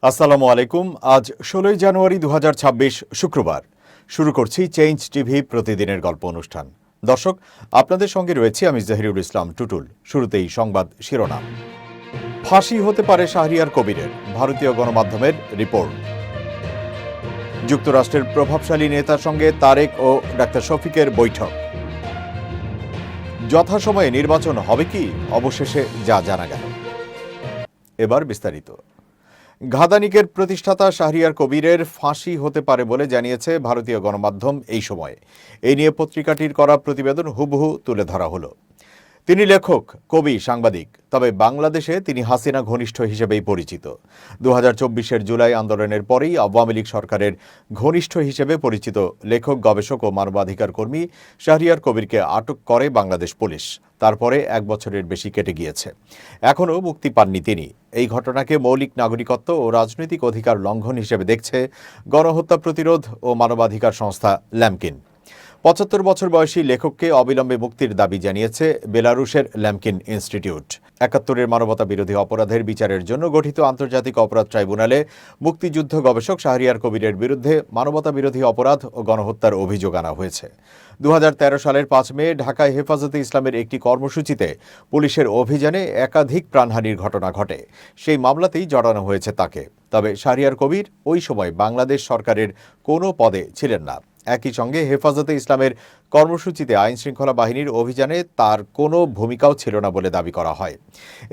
আসসালামু আলাইকুম। আজ ১৬ জানুয়ারি ২০২৬ শুক্রবার। শুরু করছি চেঞ্জ টিভি প্রতিদিনের গল্প অনুষ্ঠান। দর্শক, আপনাদের সঙ্গে রয়েছি আমি জহিরুল ইসলাম টুটুল। শুরুতেই সংবাদ শিরোনাম। ফাঁসি হতে পারে শাহরিয়ার কবিরের, ভারতীয় গণমাধ্যমের রিপোর্ট। যুক্তরাষ্ট্রের প্রভাবশালী নেতার সঙ্গে তারেক ও ডাক্তার শফিকের বৈঠক। যথাসময়ে নির্বাচন হবে কি, অবশেষে যা জানা গেল। এবার বিস্তারিত। ঘাদানিকের প্রতিষ্ঠাতা শাহরিয়ার কবিরের ফাঁসি হতে পারে বলে জানিয়েছে ভারতীয় গণমাধ্যম এই সময়ে। এই নিয়ে পত্রিকাটির করা প্রতিবেদন হুবহু তুলে ধরা হলো। তিনি লেখক, কবি, সাংবাদিক। তবে বাংলাদেশে তিনি হাসিনা ঘনিষ্ঠ হিসেবেই পরিচিত। ২০২৪-এর জুলাই আন্দোলনের পরেই আওয়ামী লীগ সরকারের ঘনিষ্ঠ হিসেবে পরিচিত লেখক, গবেষক ও মানবাধিকার কর্মী শাহরিয়ার কবিরকে আটক করে বাংলাদেশ পুলিশ। তারপরে ১ বছরের বেশি কেটে গিয়েছে, এখনও মুক্তি পাননি তিনি। এই ঘটনাকে মৌলিক নাগরিকত্ব ও রাজনৈতিক অধিকার লঙ্ঘন হিসেবে দেখছে গণহত্যা প্রতিরোধ ও মানবাধিকার সংস্থা ল্যামকিন। ৭৫ বছর বয়সী লেখককে অবিলম্বে মুক্তির দাবি জানিয়েছে বেলারুশের ল্যামকিন ইনস্টিটিউট। ৭১-এর মানবতা বিরোধী অপরাধের বিচারের জন্য গঠিত আন্তর্জাতিক অপরাধ ট্রাইব্যুনালে মুক্তিযুদ্ধ গবেষক শাহরিয়ার কবিরের বিরুদ্ধে মানবতা বিরোধী অপরাধ ও গণহত্যার অভিযোগ আনা হয়েছে। ২০১৩ সালের ৫ মে ঢাকায় হেফাজতে ইসলামের একটি কর্মসূচিতে পুলিশের অভিযানে একাধিক প্রাণহানির ঘটনা ঘটে। সেই মামলাতেই জড়ানো হয়েছে তাকে। তবে শাহরিয়ার কবির ওই সময় বাংলাদেশ সরকারের কোনো পদে ছিলেন না। একই সঙ্গে হেফাজতে ইসলামের কর্মসূচিতে আইনশৃঙ্খলা বাহিনীর অভিযানে তার কোনো ভূমিকাও ছিল না বলে দাবি করা হয়।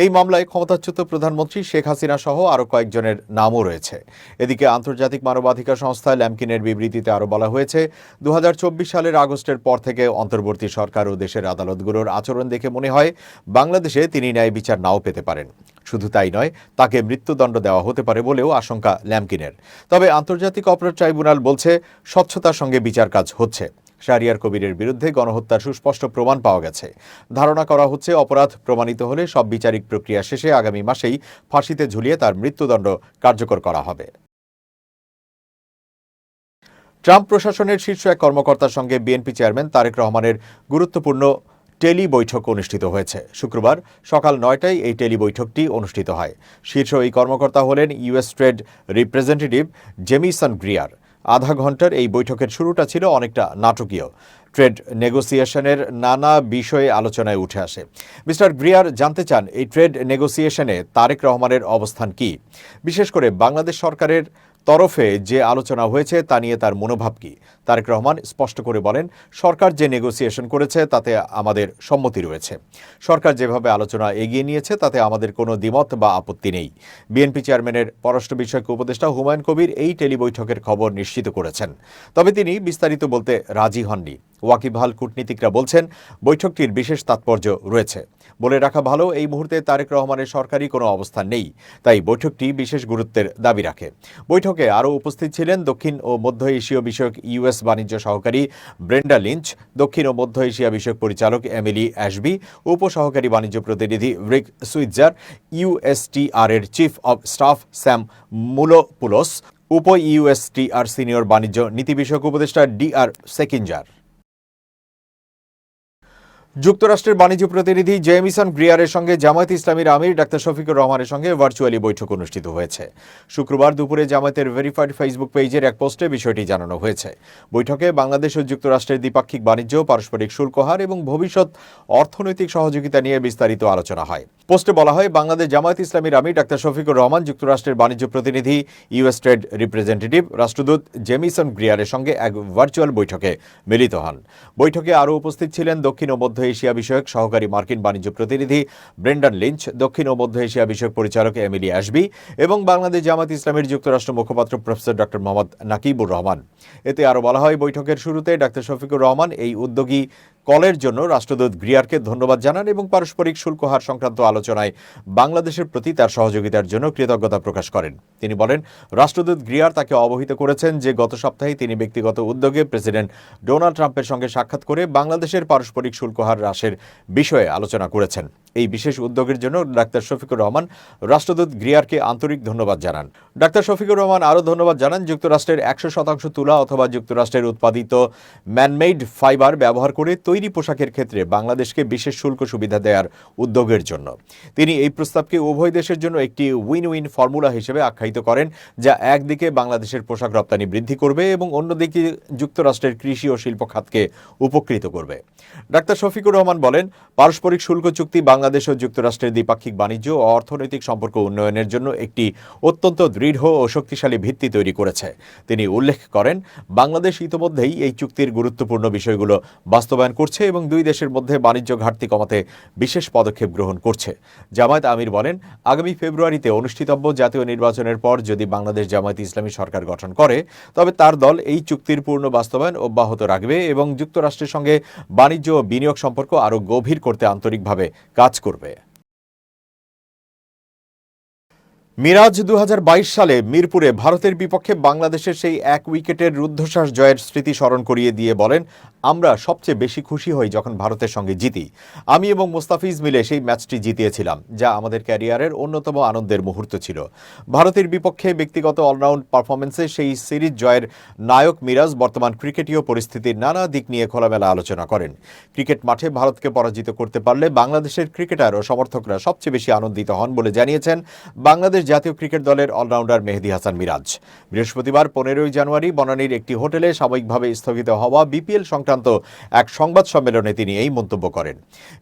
এই মামলায় ক্ষমতাচ্যুত প্রধানমন্ত্রী শেখ হাসিনা সহ আরও কয়েকজনের নামও রয়েছে। এদিকে আন্তর্জাতিক মানবাধিকার সংস্থা ল্যামকিনের বিবৃতিতে আরও বলা হয়েছে, ২০২৪ সালের আগস্টের পর থেকে অন্তর্বর্তী সরকার ও দেশের আদালতগুলোর আচরণ দেখে মনে হয় বাংলাদেশে তিনি ন্যায় বিচার নাও পেতে পারেন। শুধু তাই নয়, তাকে মৃত্যুদণ্ড দেওয়া হতে পারে বলেও আশঙ্কা ল্যামকিনের। তবে আন্তর্জাতিক অপরাধ ট্রাইব্যুনাল বলছে, স্বচ্ছতার সঙ্গে বিচার কাজ হচ্ছে। শাহরিয়ার কবিরের বিরুদ্ধে গণহত্যার সুস্পষ্ট প্রমাণ পাওয়া গেছে। ধারণা করা হচ্ছে, অপরাধ প্রমাণিত হলে সব বিচারিক প্রক্রিয়া শেষে আগামী মাসেই ফাঁসিতে ঝুলিয়ে তার মৃত্যুদণ্ড কার্যকর করা হবে। ট্রাম্প প্রশাসনের শীর্ষ এক কর্মকর্তার সঙ্গে বিএনপি চেয়ারম্যান তারেক রহমানের গুরুত্বপূর্ণ টেলি বৈঠক অনুষ্ঠিত হয়েছে। শুক্রবার সকাল ৯টায় এই টেলি বৈঠকটি অনুষ্ঠিত হয়। শীর্ষ এই কর্মকর্তা হলেন US trade representative Jamieson Greer. আধা ঘন্টার এই বৈঠকের শুরুটা ছিল অনেকটা নাটকীয়। ট্রেড নেগোসিয়েশনের নানা বিষয়ে আলোচনায় উঠে আসে। মিস্টার গ্রিয়ার জানতে চান, এই ট্রেড নেগোসিয়েশনে তারেক রহমানের অবস্থান কি, বিশেষ করে বাংলাদেশ সরকারের তরফে যে আলোচনা হয়েছে তা নিয়ে তার মনোভাব কি। তারেক রহমান স্পষ্ট করে বলেন, সরকার যে নেগোসিয়েশন করেছে তাতে আমাদের সম্মতি রয়েছে। সরকার যেভাবে আলোচনা এগিয়ে নিয়েছে তাতে আমাদের কোনো দ্বিমত বা আপত্তি নেই। বিএনপি চেয়ারম্যানের পররাষ্ট্র বিষয়ক উপদেষ্টা হুমায়ুন কবির এই টেলি বৈঠকের খবর নিশ্চিত করেছেন। তবে তিনি বিস্তারিত বলতে রাজি হননি। ওয়াকিবহাল কূটনীতিকরা বলছেন, বৈঠকটির বিশেষ তাৎপর্য রয়েছে। বলে রাখা ভালো, এই মুহূর্তে তারেক রহমানের সরকারি কোনো অবস্থান নেই, তাই বৈঠকটি বিশেষ গুরুত্বের দাবি রাখে। বৈঠকে আরও উপস্থিত ছিলেন দক্ষিণ ও মধ্য এশীয় বিষয়ক ইউএস বাণিজ্য সহকারী ব্রেন্ডা লিঞ্চ, দক্ষিণ ও মধ্য এশিয়া বিষয়ক পরিচালক এমিলি অ্যাশবি, উপসহকারী বাণিজ্য প্রতিনিধি রিক সুইৎজার, ইউএসটিআর এর চিফ অব স্টাফ স্যাম মুলোপুলোস, উপ ইউএসটিআর সিনিয়র বাণিজ্য নীতি বিষয়ক উপদেষ্টা ডিআর সেকিঞ্জার। যুক্তরাষ্ট্রের বাণিজ্য প্রতিনিধি জেমিসন গ্রিয়ারের সঙ্গে জামায়াতে ইসলামীর আমির ডাক্তার শফিকুর রহমানের সঙ্গে ভার্চুয়ালি বৈঠক অনুষ্ঠিত হয়েছে। শুক্রবার দুপুরে জামায়াতের ভেরিফাইড ফেসবুক পেজের এক পোস্টে বিষয়টি জানানো হয়েছে। বৈঠকে বাংলাদেশ ও যুক্তরাষ্ট্রের দ্বিপাক্ষিক বাণিজ্য, পারস্পরিক শুল্ক হার এবং ভবিষ্যৎ অর্থনৈতিক সহযোগিতা নিয়ে বিস্তারিত আলোচনা হয়। পোস্টে বলা হয়, বাংলাদেশ জামায়াতে ইসলামীর আমির ডাক্তার শফিকুর রহমান যুক্তরাষ্ট্রের বাণিজ্য প্রতিনিধি ইউএস ট্রেড রিপ্রেজেন্টেটিভ রাষ্ট্রদূত জেমিসন গ্রিয়ারের সঙ্গে এক ভার্চুয়াল বৈঠকে মিলিত হন। বৈঠকে আরও উপস্থিত ছিলেন দক্ষিণ ও মধ্য এশিয়া বিষয়ক সহকারী মার্কিন বাণিজ্য প্রতিনিধি ব্রেন্ডন লিঞ্চ, দক্ষিণ ও মধ্য এশিয়া বিষয়ক পরিচালক এমিলি অ্যাশবি এবং বাংলাদেশ জামায়াত ইসলামীর যুক্তরাষ্ট্র মুখপাত্র প্রফেসর ডক্টর মোহাম্মদ নাকিবুর রহমান। এতে আরও বলা হয়, বৈঠকের শুরুতে ডাক্তার শফিকুর রহমান এই উদ্যোগী কলের জন্য রাষ্ট্রদূত গ্রিয়ারকে ধন্যবাদ জানান এবং পারস্পরিক শুল্ক হার সংক্রান্ত আলোচনায় বাংলাদেশের প্রতি তার সহযোগিতার জন্য কৃতজ্ঞতা প্রকাশ করেন। তিনি বলেন, রাষ্ট্রদূত গ্রিয়ার তাকে অবহিত করেছেন যে গত সপ্তাহে তিনি ব্যক্তিগত উদ্যোগে প্রেসিডেন্ট ডোনাল্ড ট্রাম্পের সঙ্গে সাক্ষাৎ করে বাংলাদেশের পারস্পরিক শুল্ক হার হ্রাসের বিষয়ে আলোচনা করেছেন। এই বিশেষ উদ্যোগের জন্য ডাক্তার শফিকুর রহমান রাষ্ট্রদূত গ্রিয়ারকে আন্তরিক ধন্যবাদ জানান। ডাক্তার শফিকুর রহমান আরও ধন্যবাদ জানান যুক্তরাষ্ট্রের 100% তুলা অথবা যুক্তরাষ্ট্রের উৎপাদিত ম্যানমেড ফাইবার ব্যবহার করে তৈরি পোশাকের ক্ষেত্রে বাংলাদেশকে বিশেষ শুল্ক সুবিধা দেওয়ার উদ্যোগের জন্য। তিনি এই প্রস্তাবকে উভয় দেশের জন্য একটি উইন উইন ফর্মুলা হিসেবে আখ্যায়িত করেন, যা একদিকে বাংলাদেশের পোশাক রপ্তানি বৃদ্ধি করবে এবং অন্যদিকে যুক্তরাষ্ট্রের কৃষি ও শিল্প খাতকে উপকৃত করবে। ডাক্তার শফিকুর রহমান বলেন, পারস্পরিক শুল্ক চুক্তি বাংলাদেশ ও যুক্তরাষ্ট্রের দ্বিপাক্ষিক বাণিজ্য ও অর্থনৈতিক সম্পর্ক উন্নয়নের জন্য একটি অত্যন্ত দৃঢ় ও শক্তিশালী ভিত্তি তৈরি করেছে। তিনি উল্লেখ করেন, বাংলাদেশ ইতোমধ্যেই এই চুক্তির গুরুত্বপূর্ণ বিষয়গুলো বাস্তবায়ন করছে এবং দুই দেশের মধ্যে বাণিজ্য ঘাটতি কমাতে বিশেষ পদক্ষেপ গ্রহণ করছে। জামায়াত আমির বলেন, আগামী ফেব্রুয়ারিতে অনুষ্ঠিতব্য জাতীয় নির্বাচনের পর যদি বাংলাদেশ জামায়াত ইসলামী সরকার গঠন করে, তবে তার দল এই চুক্তির পূর্ণ বাস্তবায়ন অব্যাহত রাখবে এবং যুক্তরাষ্ট্রের সঙ্গে বাণিজ্য ও বিনিয়োগ সম্পর্ক আরও গভীর করতে আন্তরিকভাবে কাজ করবে। মিরাজ 2022 সালে মিরপুরে ভারতের বিপক্ষে বাংলাদেশের সেই 1 উইকেটের রুদ্ধশ্বাস জয়ের স্মৃতি স্মরণ করিয়ে দিয়ে বলেন, আমরা সবচেয়ে বেশি খুশি হই যখন ভারতের সঙ্গে জিতি। আমি এবং মোস্তাফিজ মিলে সেই ম্যাচটি জিতিয়েছিলাম, যা আমাদের ক্যারিয়ারের অন্যতম আনন্দের মুহূর্ত ছিল। ভারতের বিপক্ষে ব্যক্তিগত অলরাউন্ড পারফরমেন্সে সেই সিরিজ জয়ের নায়ক মিরাজ বর্তমান ক্রিকেটীয় পরিস্থিতির নানা দিক নিয়ে খোলামেলা আলোচনা করেন। ক্রিকেট মাঠে ভারতকে পরাজিত করতে পারলে বাংলাদেশের ক্রিকেটার ও সমর্থকরা সবচেয়ে বেশি আনন্দিত হন বলে জানিয়েছেন বাংলাদেশ জাতীয় ক্রিকেট দলের অলরাউন্ডার মেহেদী হাসান মিরাজ। বৃহস্পতিবার 15 জানুয়ারি বনানীর একটি হোটেলে সাময়িকভাবে স্থগিত হওয়া বিপিএল সংক্রান্ত এক সংবাদ সম্মেলনে তিনি এই মন্তব্য করেন।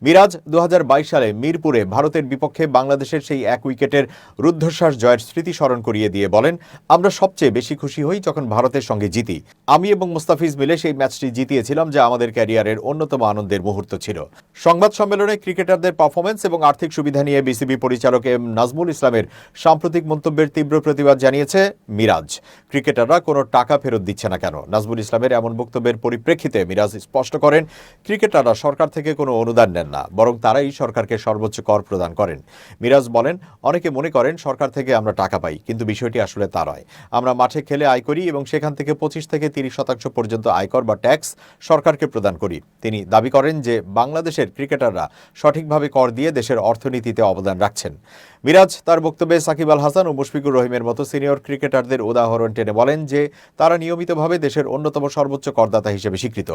মিরাজ 2022 সালে মিরপুরে ভারতের বিপক্ষে বাংলাদেশের সেই 1 উইকেটের রুদ্ধশ্বাস জয়ের স্মৃতি স্মরণ করিয়ে দিয়ে বলেন, আমরা সবচেয়ে বেশি খুশি হই যখন ভারতের সঙ্গে জিতি। আমি এবং মুস্তাফিজ মিলে সেই ম্যাচটি জিতিয়েছিলাম, যা আমাদের ক্যারিয়ারের অন্যতম আনন্দের মুহূর্ত ছিল। সংবাদ সম্মেলনে ক্রিকেটারদের পারফরমেন্স এবং আর্থিক সুবিধা নিয়ে বিসিবি পরিচালক এম নাজমুল ইসলামের সাম্প্রতিক মন্তব্যের তীব্র প্রতিবাদ জানিয়েছে মিরাজ। ক্রিকেটাররা কোনো টাকা ফেরত দিচ্ছে না কেন? নাজমুল ইসলামের এমন বক্তব্যের পরিপ্রেক্ষিতে মিরাজ স্পষ্ট করেন, ক্রিকেটাররা সরকার থেকে কোনো অনুদান নেন না, বরং তারাই সরকারকে সর্বোচ্চ কর প্রদান করেন। মিরাজ বলেন, অনেকে মনে করেন সরকার থেকে আমরা টাকা পাই, কিন্তু বিষয়টি আসলে তা নয়। আমরা মাঠে খেলে আয় করি এবং সেখান থেকে 25 থেকে 30% পর্যন্ত আয়কর বা ট্যাক্স সরকারকে প্রদান করি। তিনি দাবি করেন যে বাংলাদেশের ক্রিকেটাররা সঠিকভাবে কর দিয়ে দেশের অর্থনীতিতে অবদান রাখছেন। মিরাজ তার বক্তব্যে সাকিব আল হাসান ও মুশফিকুর রহিমের মতো সিনিয়র ক্রিকেটারদের উদাহরণ টেনে বলেন যে তারা নিয়মিতভাবে দেশের অন্যতম সর্বোচ্চ করদাতা হিসেবে স্বীকৃত।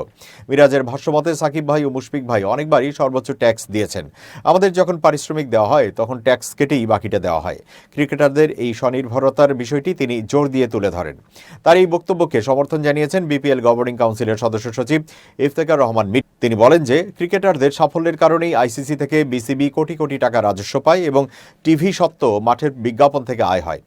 মিরাজের ভাষ্যমতে সাকিব ভাই ও মুশফিক ভাই অনেকবারই সর্বোচ্চ ট্যাক্স দিয়েছেন। আমাদের যখন পারিশ্রমিক দেওয়া হয় তখন ট্যাক্স কেটেই বাকিটা দেওয়া হয়। ক্রিকেটারদের এই স্বনির্ভরতার বিষয়টি তিনি জোর দিয়ে তুলে ধরেন। তার এই বক্তব্যকে সমর্থন জানিয়েছেন বিপিএল গভর্নিং কাউন্সিলের সদস্য সচিব ইফতেখার রহমান মিট। তিনি বলেন যে ক্রিকেটারদের সাফল্যের কারণেই আইসিসি থেকে বিসিবি কোটি কোটি টাকা রাজস্ব পায় এবং টিভি সত্ত্বেও মাঠের বিজ্ঞাপন থেকে আয় হয়।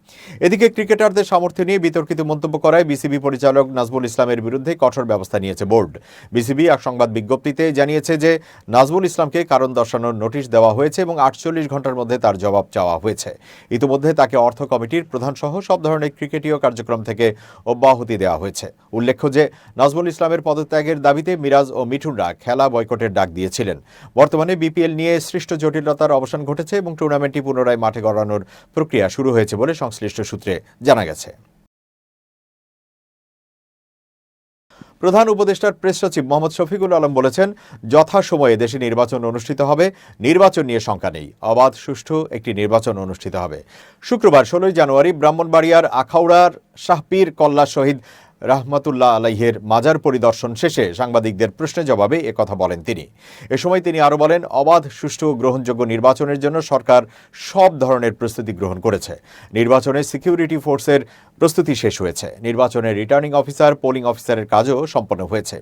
এদিকে ক্রিকেটারদের সামর্থ্য নিয়ে বিতর্কিত মন্তব্য করায় বিসিবি পরিচালক নাজমুল ইসলামের বিরুদ্ধে কঠোর ব্যবস্থা নিয়েছে বোর্ড। বিসিবি এক সংবাদ বিজ্ঞপ্তিতে জানিয়েছে যে নাজমুল ইসলামকে কারণ দর্শানোর নোটিশ দেওয়া হয়েছে এবং 48 ঘন্টার মধ্যে তার জবাব চাওয়া হয়েছে। ইতিমধ্যে তাকে অর্থ কমিটির প্রধান সহ সব ধরনের ক্রিকেটীয় কার্যক্রম থেকে অব্যাহতি দেওয়া হয়েছে। উল্লেখ্য যে নাজমুল ইসলামের পদত্যাগের দাবিতে মিরাজ ও মিঠুনরা খেলা বয়কটের ডাক দিয়েছিলেন। বর্তমানে বিপিএল নিয়ে সৃষ্ট জটিলতার অবসান ঘটেছে এবং টুর্নামেন্টটি পুনরায় মাঠে গড়ানোর প্রক্রিয়া শুরু হয়েছে বলে সংশ্লিষ্ট সূত্রে জানা গেছে। প্রধান উপদেষ্টার প্রেস সচিব মোহাম্মদ শফিকুল আলম বলেছেন, যথাসময়ে দেশে নির্বাচন অনুষ্ঠিত হবে, নির্বাচন নিয়ে শঙ্কা নেই, অবাধ সুষ্ঠু একটি নির্বাচন অনুষ্ঠিত হবে। শুক্রবার 16 জানুয়ারি ব্রাহ্মণবাড়িয়ার আখাউড়ার শাহপীর কল্লা শহীদ রাহমাতুল্লাহ আলাইহের মাজার পরিদর্শন শেষে সাংবাদিকদের প্রশ্নের জবাবে একথা বলেন তিনি। এ সময় তিনি আরও বলেন, অবাধ সুষ্ঠু গ্রহণযোগ্য নির্বাচনের জন্য সরকার সব ধরনের প্রস্তুতি গ্রহণ করেছে। নির্বাচনে সিকিউরিটি ফোর্সের প্রস্তুতি শেষ হয়েছে। নির্বাচনের রিটার্নিং অফিসার, পোলিং অফিসারের কাজও সম্পন্ন হয়েছে।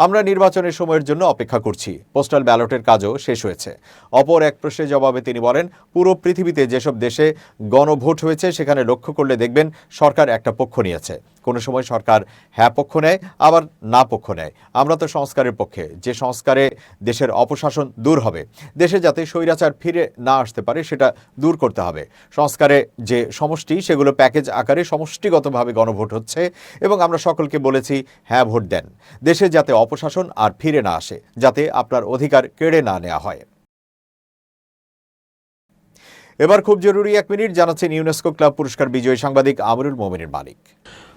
আমরা নির্বাচনের সময়ের জন্য অপেক্ষা করছি। পোস্টাল ব্যালটের কাজও শেষ হয়েছে। অপর এক প্রশ্নের জবাবে তিনি বলেন, পুরো পৃথিবীতে যেসব দেশে গণভোট হয়েছে সেখানে লক্ষ্য করলে দেখবেন সরকার একটা পক্ষ নিয়েছে। কোনো সময় সরকার হ্যাঁ পক্ষ নেয়, আবার না পক্ষ নেয়। আমরা তো সংস্কারের পক্ষে, যে সংস্কারে দেশের অপশাসন দূর হবে, দেশে যাতে স্বৈরাচার ফিরে না আসতে পারে সেটা দূর করতে হবে। সংস্কারে যে সমষ্টি, সেগুলো প্যাকেজ আকারে সমষ্টিগতভাবে গণভোট হচ্ছে এবং আমরা সকলকে বলেছি হ্যাঁ ভোট দেন, দেশে যাতে অপশাসন আর ফিরে না আসে, যাতে আপনার অধিকার কেড়ে না নেওয়া হয়। এবার খুব জরুরি 1 মিনিট জানাচ্ছেন ইউনেস্কো ক্লাব পুরস্কার বিজয়ী সাংবাদিক আমিরুল মোমিনের মালিক।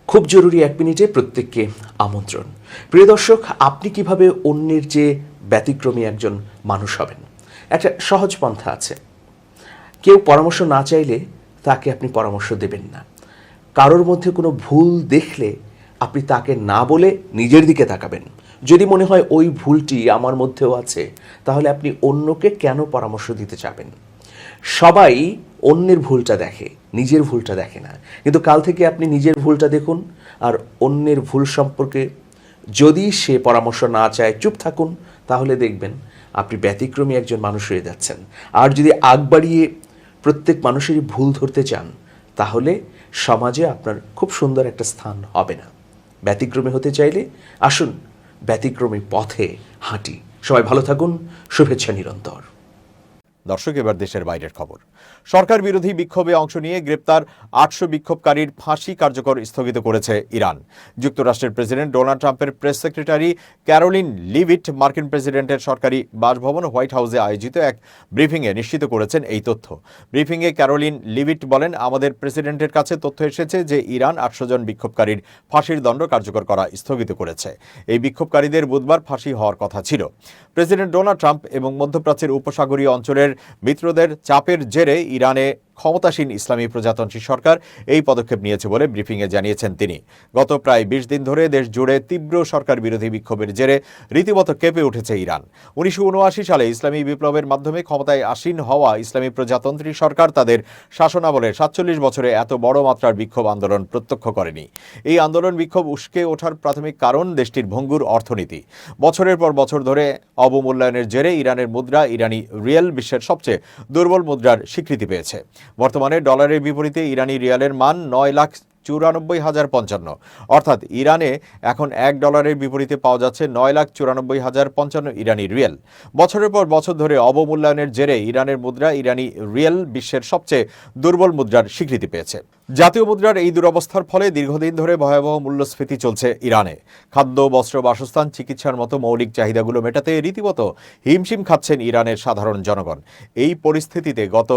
খুব জরুরি 1 মিনিটে প্রত্যেককে আমন্ত্রণ। প্রিয় দর্শক, আপনি কিভাবে অন্যের যে ব্যতিক্রমী একজন মানুষ হবেন একটা সহজ পন্থা আছে। কেউ পরামর্শ না চাইলে তাকে আপনি পরামর্শ দেবেন না। কারোর মধ্যে কোনো ভুল দেখলে আপনি তাকে না বলে নিজের দিকে তাকাবেন। যদি মনে হয় ওই ভুলটি আমার মধ্যেও আছে, তাহলে আপনি অন্যকে কেন পরামর্শ দিতে চাবেন? সবাই অন্যের ভুলটা দেখে, নিজের ভুলটা দেখে না। কিন্তু কাল থেকে আপনি নিজের ভুলটা দেখুন, আর অন্যের ভুল সম্পর্কে যদি সে পরামর্শ না চায় চুপ থাকুন, তাহলে দেখবেন আপনি ব্যতিক্রমী একজন মানুষ হয়ে যাচ্ছেন। আর যদি আগ বাড়িয়ে প্রত্যেক মানুষেরই ভুল ধরতে চান, তাহলে সমাজে আপনার খুব সুন্দর একটা স্থান হবে না। ব্যতিক্রমী হতে চাইলে আসুন ব্যতিক্রমী পথে হাঁটি। সবাই ভালো থাকুন, শুভেচ্ছা নিরন্তর। দর্শক, এবার দেশের বাইরের খবর। সরকার বিরোধী বিক্ষোভে অংশ নিয়ে গ্রেপ্তার 800 বিক্ষোভকারীর ফাঁসি কার্যকর স্থগিত করেছে ইরান। যুক্তরাষ্ট্রের প্রেসিডেন্ট ডোনাল্ড ট্রাম্পের প্রেস সেক্রেটারি ক্যারোলিন লিভিট মার্কিন প্রেসিডেন্টের সরকারি বাসভবন হোয়াইট হাউসে আয়োজিত এক ব্রিফিংয়ে নিশ্চিত করেছেন এই তথ্য। ব্রিফিংয়ে ক্যারোলিন লিভিট বলেন, আমাদের প্রেসিডেন্টের কাছে তথ্য এসেছে যে ইরান 800 জন বিক্ষোভকারীর ফাঁসির দণ্ড কার্যকর করা স্থগিত করেছে। এই বিক্ষোভকারীদের বুধবার ফাঁসি হওয়ার কথা ছিল। প্রেসিডেন্ট ডোনাল্ড ট্রাম্প এবং মধ্যপ্রাচ্যের উপসাগরীয় অঞ্চলের মিত্রদের চাপের জেরে ইরানে ক্ষমতাসীন ইসলামী প্রজাতন্ত্রী সরকার এই পদক্ষেপ নিয়েছে বলে ব্রিফিংয়ে জানিয়েছেন তিনি। গত প্রায় 20 দিন ধরে দেশ জুড়ে তীব্র সরকার বিরোধী বিক্ষোভের জেরে রীতিমতো কেঁপে উঠেছে ইরান। 1979 সালে ইসলামী বিপ্লবের মাধ্যমে ক্ষমতায় আসীন হওয়া ইসলামী প্রজাতন্ত্রী সরকার তাদের শাসনামলে 47 বছরে এত বড় মাত্রার বিক্ষোভ আন্দোলন প্রত্যক্ষ করেনি। এই আন্দোলন বিক্ষোভ উস্কে ওঠার প্রাথমিক কারণ দেশটির ভঙ্গুর অর্থনীতি। বছরের পর বছর ধরে অবমূল্যায়নের জেরে ইরানের মুদ্রা, ইরানি রিয়েল, বিশ্বের সবচেয়ে দুর্বল মুদ্রার স্বীকৃতি পেয়েছে। বর্তমানে ডলারের বিপরীতে ইরানি রিয়ালের মান 9,94,055। অর্থাৎ ইরানে এখন $1 বিপরীতে পাওয়া যাচ্ছে 9,94,055 ইরানি রিয়েল। বছরের পর বছর ধরে অবমূল্যায়নের জেরে ইরানের মুদ্রা, ইরানি রিয়েল বিশ্বের সবচেয়ে দুর্বল মুদ্রার স্বীকৃতি পেয়েছে। জাতীয় মুদ্রার এই দুরবস্থার ফলে দীর্ঘদিন ধরে ভয়াবহ মূল্যস্ফীতি চলছে ইরানে। খাদ্য, বস্ত্র, বাসস্থান, চিকিৎসার মতো মৌলিক চাহিদাগুলো মেটাতে রীতিমতো হিমশিম খাচ্ছেন ইরানের সাধারণ জনগণ। এই পরিস্থিতিতে গত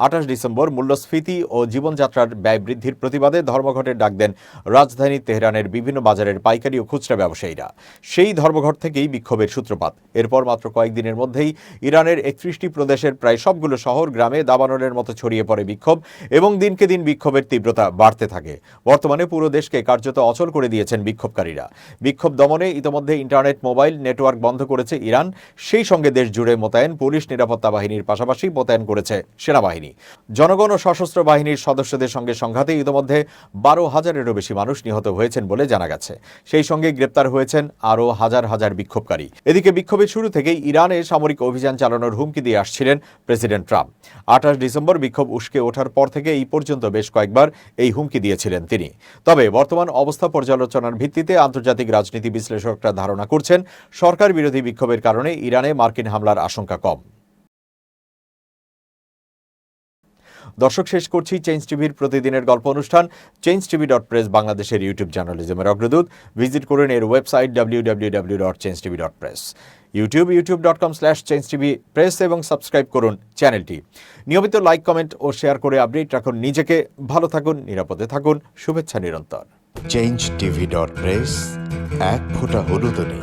28 ডিসেম্বর মূল্যস্ফীতি ও জীবনযাত্রার ব্যয় বৃদ্ধির প্রতিবাদে ধর্মঘটের ডাক দেন রাজধানী তেহরানের বিভিন্ন বাজারের পাইকারি ও খুচরা ব্যবসায়ীরা। সেই ধর্মঘট থেকেই বিক্ষোভের সূত্রপাত। এরপর মাত্র কয়েকদিনের মধ্যেই ইরানের 31টি প্রদেশের প্রায় সবগুলো শহর গ্রামে দাবানলের মতো ছড়িয়ে পড়ে বিক্ষোভ, এবং দিনকে দিন বিক্ষোভের তীব্রতা বাড়তে থাকে। বর্তমানে পুরো দেশকে কার্যত অচল করে দিয়েছেন বিক্ষোভকারীরা। বিক্ষোভ দমনে ইতোমধ্যে ইন্টারনেট, মোবাইল নেটওয়ার্ক বন্ধ করেছে ইরান। সেই সঙ্গে দেশ জুড়ে মোতায়েন পুলিশ, নিরাপত্তা বাহিনীর পাশাপাশি মোতায়েন করেছে সেনাবাহিনী। জনগণ ও সশস্ত্র বাহিনীর সদস্যদের সঙ্গে সংঘাতে ইতোমধ্যে 12,000-এরও বেশি মানুষ নিহত হয়েছেন বলে জানা গেছে। সেই সঙ্গে গ্রেপ্তার হয়েছেন আরও হাজার হাজার বিক্ষোভকারী। এদিকে বিক্ষোভের শুরু থেকেই ইরানে সামরিক অভিযান চালানোর হুমকি দিয়ে আসছিলেন প্রেসিডেন্ট ট্রাম্প। 28 ডিসেম্বর বিক্ষোভ উস্কে ওঠার পর থেকে এই পর্যন্ত বেশ কয়েকবার এই হুমকি দিয়েছিলেন তিনি। তবে বর্তমান অবস্থা পর্যালোচনার ভিত্তিতে আন্তর্জাতিক রাজনীতি বিশ্লেষকরা ধারণা করছেন, সরকার বিরোধী বিক্ষোভের কারণে ইরানে মার্কিন হামলার আশঙ্কা কম। দর্শক, শেষ করছি চেঞ্জ টিভির প্রতিদিনের গল্প অনুষ্ঠান। changetv.press বাংলাদেশের ইউটিউব জার্নালিজমের অগ্রদূত। ভিজিট করুন এর ওয়েবসাইট www.changetv.press, youtube.com/changetv press এবং সাবস্ক্রাইব করুন চ্যানেলটি। নিয়মিত লাইক, কমেন্ট ও শেয়ার করে আপডেট রাখুন নিজেকে। ভালো থাকুন, নিরাপদে থাকুন, শুভেচ্ছা নিরন্তর। changetv.press, এক ফোঁটা হলুদও নেই।